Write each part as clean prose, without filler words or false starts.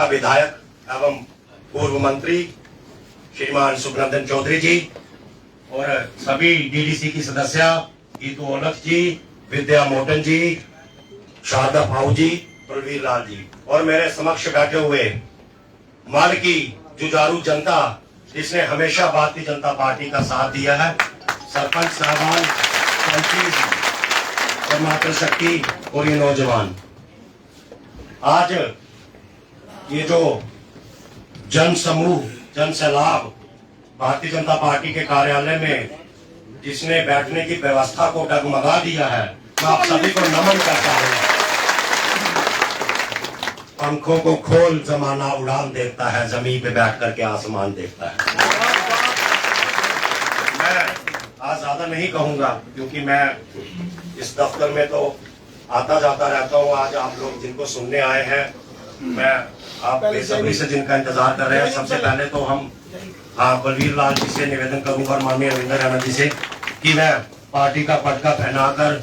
आपका विधायक एवं पूर्व मंत्री श्रीमान सुखनंदन चौधरी जी और सभी डीडीसी की सदस्य गीतू ओलख जी, विद्या मोटन जी, शारदा भाऊ जी, बलवीर लाल जी और मेरे समक्ष बैठे हुए माल की जुझारू जनता जिसने हमेशा भारतीय जनता पार्टी का साथ दिया है, सरपंच साहबान, और मातृ शक्ति और ये नौजवान। आज ये जो जन समूह, जन सैलाब भारतीय जनता पार्टी के कार्यालय में जिसने बैठने की व्यवस्था को डगमगा दिया है, मैं आप सभी को नमन करता हूं। पंखों को खोल जमाना उड़ान देखता है, जमीन पे बैठ करके आसमान देखता है। मैं आज ज्यादा नहीं कहूंगा क्योंकि मैं इस दफ्तर में तो आता जाता रहता हूं। आज आप लोग जिनको सुनने आए हैं, मैं आप बेसब्री से जिनका इंतजार कर रहे हैं, सबसे पहले तो हम बलवीर लाल जी से निवेदन करूंगा और माननीय रविंद्र रैना जी से कि मैं पार्टी का पटका पहनाकर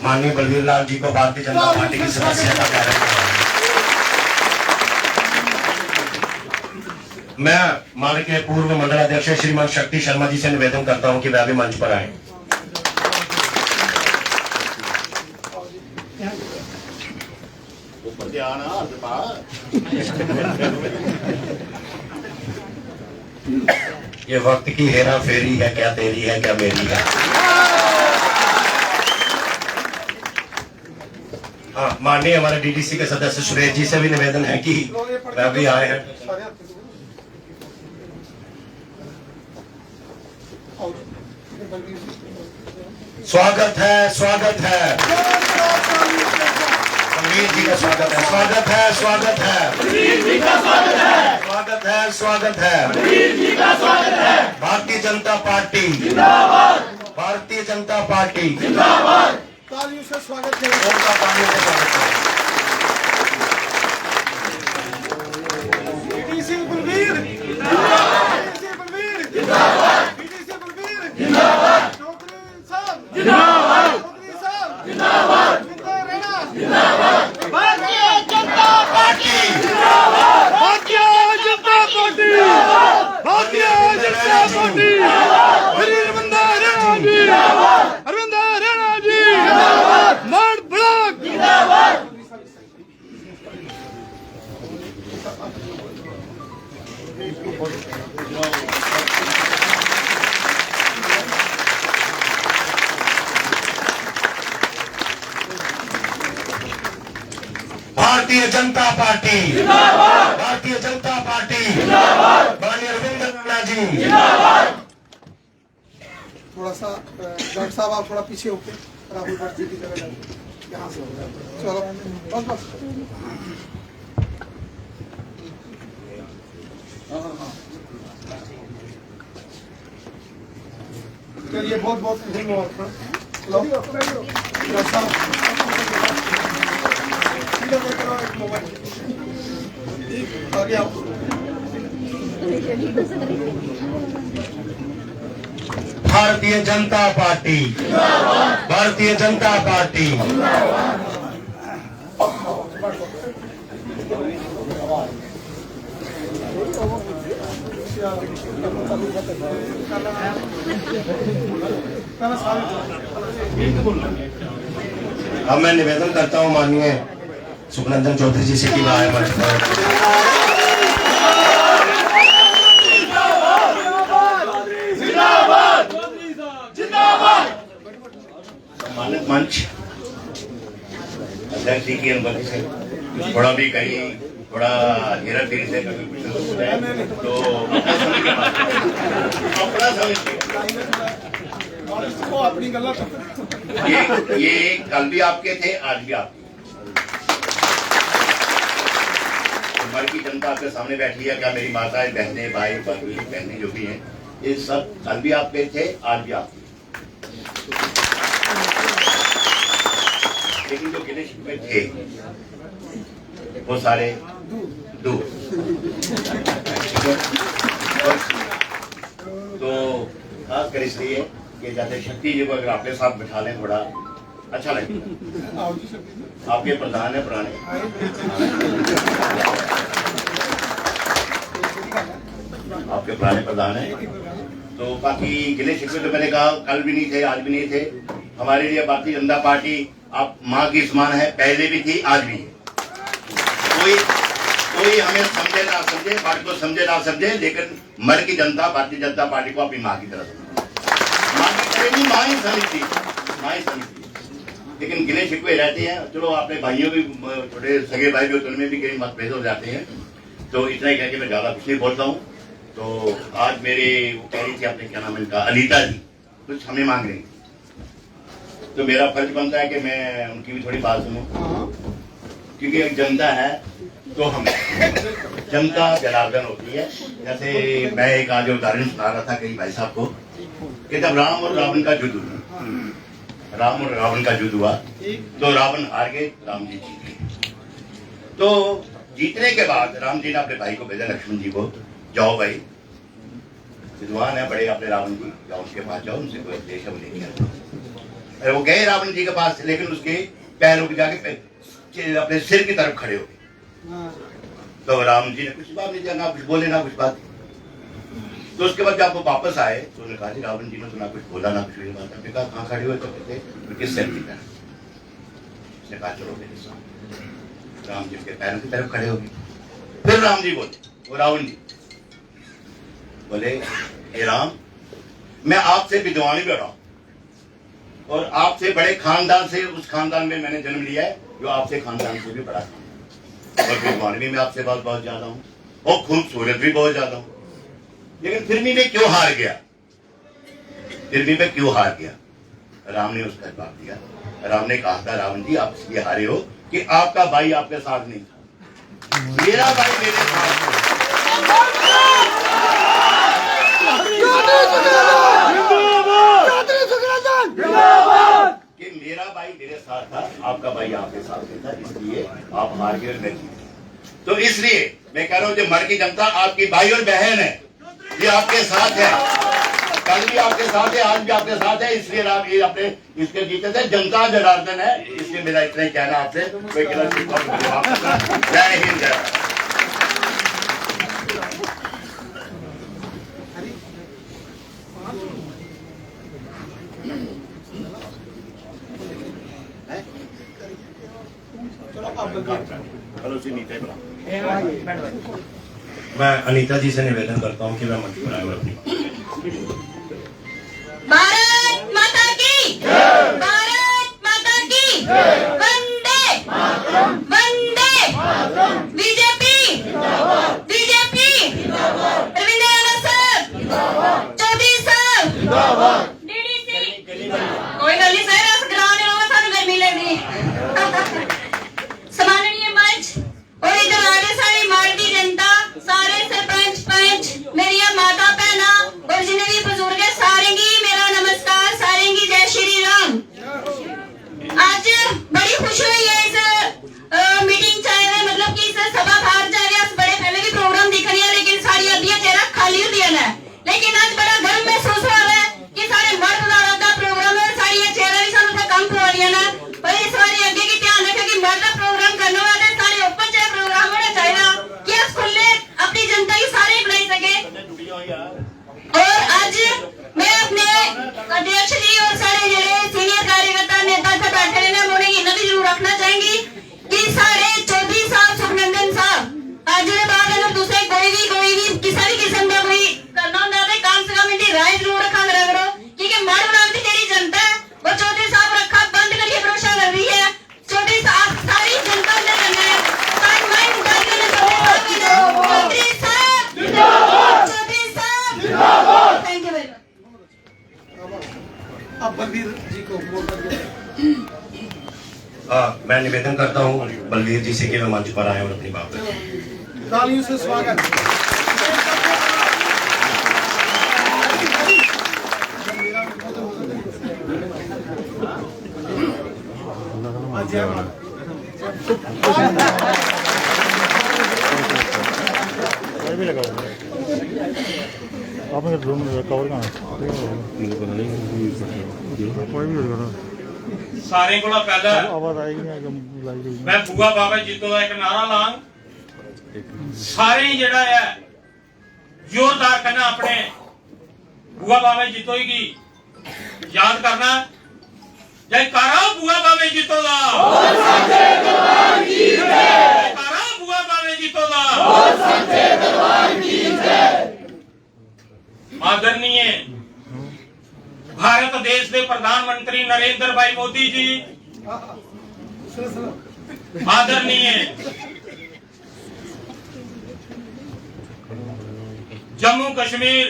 माननीय बलवीर लाल जी को भारतीय जनता पार्टी की सदस्यता ग्रहण कराऊंगा। मैं माले के पूर्व मंडल अध्यक्ष श्रीमान शक्ति शर्मा जी से निवेदन करता हूं कि वह भी मंच पर आए। ये वक्त की हेरा फेरी है, क्या तेरी है क्या मेरी है। हाँ, माननीय हमारे डीडीसी के सदस्य सुरेश जी से भी निवेदन है कि वह भी आए हैं। स्वागत है, स्वागत है, बलवीर जी का स्वागत है, स्वागत है, स्वागत है, बलवीर जी का स्वागत है, स्वागत है, स्वागत है, बलवीर जी का स्वागत है। भारतीय जनता पार्टी जिंदाबाद, भारतीय जनता पार्टी जिंदाबाद। तालियों से स्वागत करें, तालियों से स्वागत करें। डीडीसी बलवीर जिंदाबाद, डीडीसी बलवीर जिंदाबाद, डीडीसी बलवीर जिंदाबाद, चौधरी साहब जिंदाबाद, चौधरी साहब जिंदाबाद, विद्या रैना जिंदाबाद, भारतीय जनता पार्टी जिंदाबाद, भारतीय जनता पार्टी जिंदाबाद, भारतीय जनता पार्टी जिंदाबाद, अरविंद रैना जी जिंदाबाद, अरविंद रैना जी जिंदाबाद, मार ब्लॉक जिंदाबाद। भारतीय जनता पार्टी जिंदाबाद, भारतीय जनता पार्टी जिंदाबाद, माननीय अरविंद रैना जी जिंदाबाद। थोड़ा सा डॉक्टर साहब आप थोड़ा पीछे होके राहुल भट्ट जी की तरह यहाँ से चलो बस बस। चलिए बहुत बहुत धन्यवाद। Bharatiya Janata party, Bharatiya Janata party. अब मैं निवेदन करता हूं माननीय सुखनंदन चौधरी जी से कि वह आए मंच पर। सम्मानित मंच अध्यक्ष जी की अनुमति से थोड़ा भी कहीं थोड़ा हेरा फेरी से कभी कुछ हो जाए तो अपना अपनी गलत ये कल भी आपके थे, आज भी आपके। हमारी जनता आपके सामने बैठी है, क्या मेरी माताएं, बहनें, भाई, बहनें जो भी हैं, ये सब कल भी आपके थे, आज भी आपके। लेकिन जो गिने शिकवे थे वो सारे दूर। तो खास कर इसलिए कि जाते शक्ति जी को अगर आपके साथ बिठा लें थोड़ा अच्छा लगेगा। आपके प्रधान है पुराने। आपके पुराने प्रधान हैं। तो बाकी गिले शिकवे तो मैंने कहा कल भी नहीं थे, आज भी नहीं थे। हमारे लिए भारतीय जनता पार्टी आप माँ की समान है, पहले भी थी, आज भी है। कोई हमें समझे ना समझे, पार्टी को समझे ना समझे, लेकिन मर की जनता भारतीय जनता पार्टी को अपनी माँ की तरह समझे। माँ की तरह नहीं, माँ ही समझती, माँ ही समझती। लेकिन गिले शिकवे रहते हैं। चलो अपने भाइयों भी, छोटे सगे भाई भी, उनमें भी कई मतभेद हो जाते हैं। तो इतना ही कह के मैं ज्यादा कुछ नहीं बोलता हूँ। तो आज मेरे वो कह रही थी, आपने क्या नाम है इनका, अनीता जी कुछ हमें मांग रही, तो मेरा फर्ज बनता है कि मैं उनकी भी थोड़ी बात सुनूं, क्योंकि एक जनता है तो हम जनता जनार्दन होती है। जैसे मैं एक आज उदाहरण सुना रहा था कई भाई साहब को कि जब राम और रावण का युद्ध हुआ, राम और रावण का युद्ध हुआ तो रावण हार गए, राम जी जीत गए। तो जीतने के बाद राम जी ने अपने भाई को भेजा, लक्ष्मण जी को, जाओ भाई विद्वान है बड़े अपने रावण जी, जाओ उसके पास जाओ, उनसे कोई उपदेश हम लेके आए। वो गए रावण जी के पास, लेकिन उसके पैरों पे जाके अपने सिर की तरफ खड़े हो गए। तो राम जी ने कुछ बात नहीं किया, ना कुछ बोले ना कुछ बात। तो उसके बाद जब वो वापस आए तो उन्होंने कहा रावण जी ने तो ना कुछ बोला ना कुछ बात। आपने कहा कहाँ खड़े हुए? तो कहते किस सिर की तरफ? उसने कहा चलो मेरे साथ। राम जी के पैरों की तरफ खड़े हो गए। फिर राम जी बोले, वो रावण जी बोले, हे राम, मैं आपसे विद्वान भी रहा और आपसे बड़े खानदान से, उस खानदान में मैंने जन्म लिया है जो आपसे खानदान से भी बड़ा है, और विद्वान भी मैं आपसे बहुत ज्यादा हूँ, और खूबसूरत भी बहुत ज्यादा हूँ। लेकिन फिर भी मैं क्यों हार गया? फिर भी मैं क्यों हार गया? राम ने उसका जवाब दिया। राम ने कहा था, रावण जी आप इसलिए हारे हो कि आपका भाई आपके साथ नहीं था, मेरा भाई मेरे साथ था। कि मेरा भाई मेरे साथ था, आपका भाई आपके साथ नहीं था, इसलिए आप हार गए और मैं जीत। तो इसलिए मैं कह रहा हूँ, जो मर की जनता आपकी भाई और बहन है, ये आपके साथ है, कल भी आपके साथ है, आज भी आपके साथ है। इसलिए आप ये अपने इसके जीते थे, जनता जनार्दन है। इसलिए मेरा इतना ही कहना आपसे, कोई गलत जय हिंद, जय। मैं अनीता जी से निवेदन करता हूँ कि मैं मंच पर आए और अपनी भारत माता की, भारत माता की, वंदे वंदे, BJP BJP, Ravindra sir, Chaudhary साहब, डीडीसी, कोई गल नहीं सर, अस ग्रां दे लोग सानू गर्मी लगदी। सम्माननीय मंच और इधर आगे सारी मारती जनता, सारे सरपंच पंच, मेरिया माता भैना और जिन्हें भी बुजुर्ग है, सारे की मेरा नमस्कार, सारे की जय श्री राम। आज बड़ी खुशी हुई है इस मीटिंग चाहे, मतलब कि इस सभा बाहर जाए, बड़े पहले भी प्रोग्राम दिख रही है, लेकिन सारी अद्धियां चेहरा खाली होती है। लेकिन आज बड़ा गर्व महसूस हो रहा है कि सारे मर्द का प्रोग्राम है, सारी चेहरा भी सानू कम करवानियां ना। पर इस बार अगे की ध्यान रखें कि मर्द का प्रोग्राम करने वाले सारे ओपन चाहे प्रोग्राम होना चाहिए कि अस खुले अपनी जनता की सारे बुलाई सके। और आज मैं अपने अध्यक्ष जी और सारे ਜਿਹੜੇ सीनियर कार्यकर्ता नेता थे बैठे ने, मुझे इन्हें भी जरूर रखना चाहेंगी कि सारे चौधरी साहब, सुखनंदन साहब, आज के बाद दूसरे कोई भी किसी भी किस्म का कोई करना होता है, कम से कम इनकी राय जरूर रखा करो, क्योंकि मर बनाम की जेडी जनता है वो चौधरी साहब रखा बंद करके भरोसा कर रही है। चौधरी साहब सारी जनता ने करना है, चौधरी साहब जिंदाबाद, चौधरी साहब जिंदाबाद। Thank you very much. अब बलवीर जी को मैं निवेदन करता हूँ बलवीर जी से कि मैं मंच पर आए और अपनी बात रखें। तालियों से स्वागत। भी लगा आपने रूम कवर कहाँ कोई भी लगा सारे को पहले आवाज आएगी मैं फूआ बाबा जीतो का एक नारा लांग, सारे जड़ा है जोरदार करना, अपने बुआ बावे जितोगी याद करना। जयकारा बुआ बावे जितोगा, जयकारा बुआ बावे जितोगा। आदरणीय भारत देश के प्रधानमंत्री नरेंद्र भाई मोदी जी, आदरणीय जम्मू कश्मीर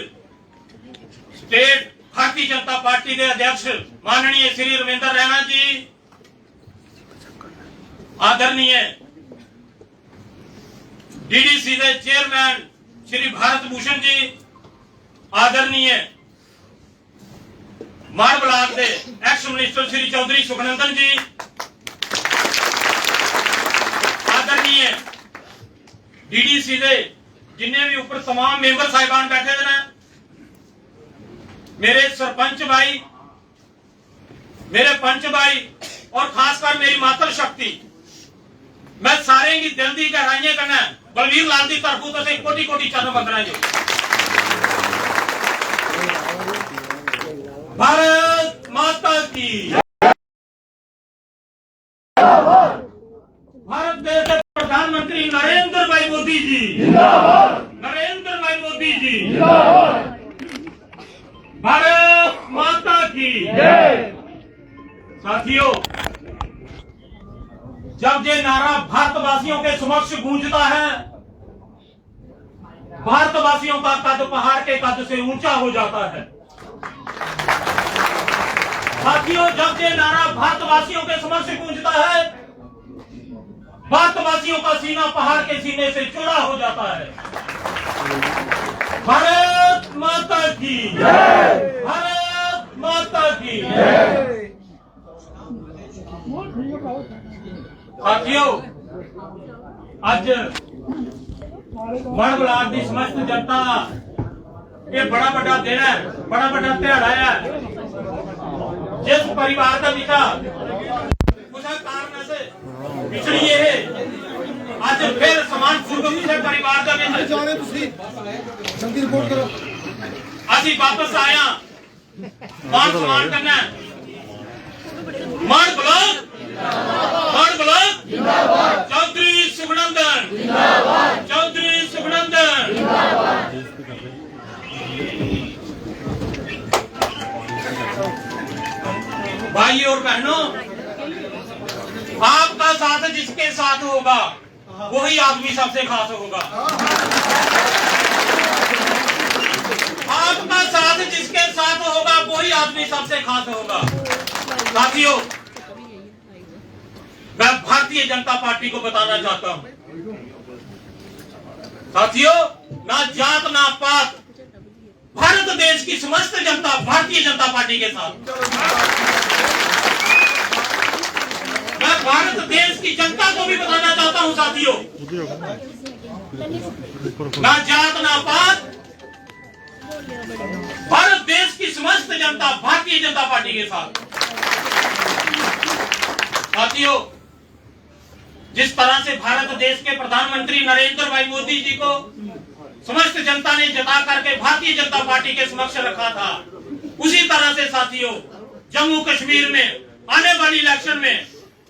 स्टेट भारतीय जनता पार्टी के अध्यक्ष माननीय श्री रविंद्र रैना जी, आदरणीय डीडीसी के चेयरमैन श्री भारत भूषण जी, आदरणीय मार ब्लॉक के एक्स मिनिस्टर श्री चौधरी सुखनंदन जी, आदरणीय डीडीसी के जिन्हें भी ऊपर तमाम मेंबर साहिबान बैठे हैं, मेरे सरपंच भाई, मेरे पंच भाई और खासकर मेरी मातृ शक्ति, मैं सारे की दिल की गहराइयां करना बलवीर लाल की तरफों तो कोटि कोटि चरण बंदना जो। भारत माता की, भारत देश के प्रधानमंत्री नरेंद्र भाई मोदी जी, नरेंद्र भाई मोदी जी, भारत माता की। साथियों, जब ये नारा भारतवासियों के समक्ष गूंजता है, भारतवासियों का कद पहाड़ के कद से ऊंचा हो जाता है। साथियों, जब ये नारा भारतवासियों के समक्ष गूंजता है, भारतवासियों का सीना पहाड़ के सीने से चौड़ा हो जाता है। भारत माता की, भारत माता की। साथियों, आज मड़ ब्लॉक की समस्त जनता ये बड़ा बड़ा दिन है, बड़ा बड़ा त्योहार है। जिस परिवार का पिता कुछ कारण से पिछड़ी है, आज फिर समान पूर्व किसी परिवार का असी वापस आया मान सम्मान करना। मड़ ब्लॉक, मड़ ब्लॉक चौधरी सुखनंदन, चौधरी सुखनंदन। भाई और बहनों, आपका साथ जिसके साथ होगा वही आदमी सबसे खास होगा। आपका साथ जिसके साथ होगा वही आदमी सबसे खास होगा। साथियों, मैं भारतीय जनता पार्टी को बताना चाहता हूं, साथियों, ना जात ना पात, भारत देश की समस्त जनता भारतीय जनता पार्टी के साथ। मैं भारत देश की जनता को भी बताना चाहता हूं साथियों, ना जात ना पात, भारत देश की समस्त जनता भारतीय जनता पार्टी के साथ। साथियों, जिस तरह से भारत देश के प्रधानमंत्री नरेंद्र भाई मोदी जी को समस्त जनता ने जता करके भारतीय जनता पार्टी के समक्ष रखा था, उसी तरह से साथियों जम्मू कश्मीर में आने वाली इलेक्शन में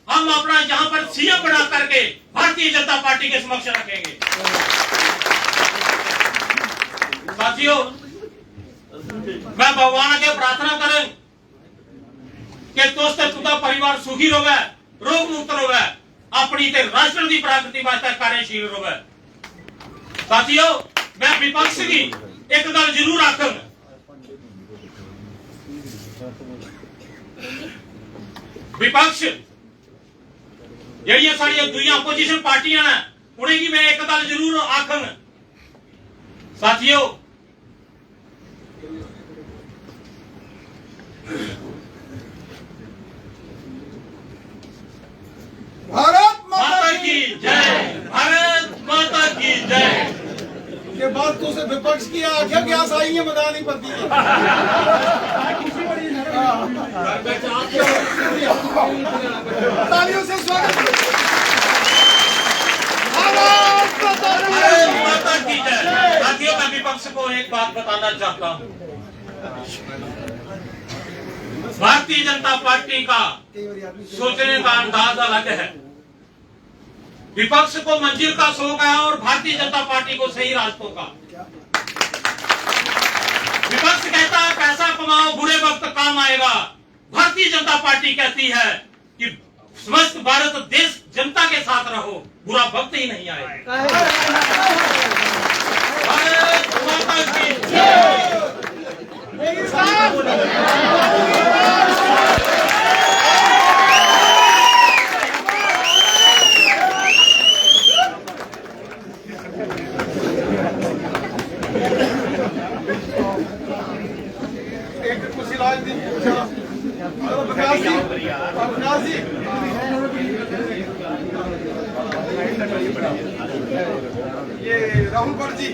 हम अपना जहां पर सीएम बना करके भारतीय जनता पार्टी के समक्ष रखेंगे। साथियों, मैं भगवान के प्रार्थना करें कि दोस्त तुदा परिवार सुखी रोवे, रोग मुक्त रोवे, अपनी ते राष्ट्र की प्रगति वास्ते कार्यशील रोवे। साथियों, मैं विपक्ष की एक गल जरूर आखूं, विपक्ष जड़ियां साड़ियां दुई अपोजिशन पार्टियां ने उन्हें की मैं एक गल जरूर आखूं। साथियों, भारत माता की जय, भारत माता की जय। के बाद तो से विपक्ष की आख्या क्या साई है मदा नहीं पड़ती है। तालियों से स्वागत। भारत माता की जय। साथियों, मैं विपक्ष को एक बात बताना चाहता हूं। भारतीय जनता पार्टी का सोचने का अंदाज अलग है। विपक्ष को मंजिल का शौक है और भारतीय जनता पार्टी को सही रास्तों का। विपक्ष कहता है पैसा कमाओ, बुरे वक्त काम आएगा। भारतीय जनता पार्टी कहती है कि समस्त भारत देश जनता के साथ रहो, बुरा वक्त ही नहीं आएगा। भारत माता की जय। एक कुर्सी लाज दी ये राहुल गौड़ जी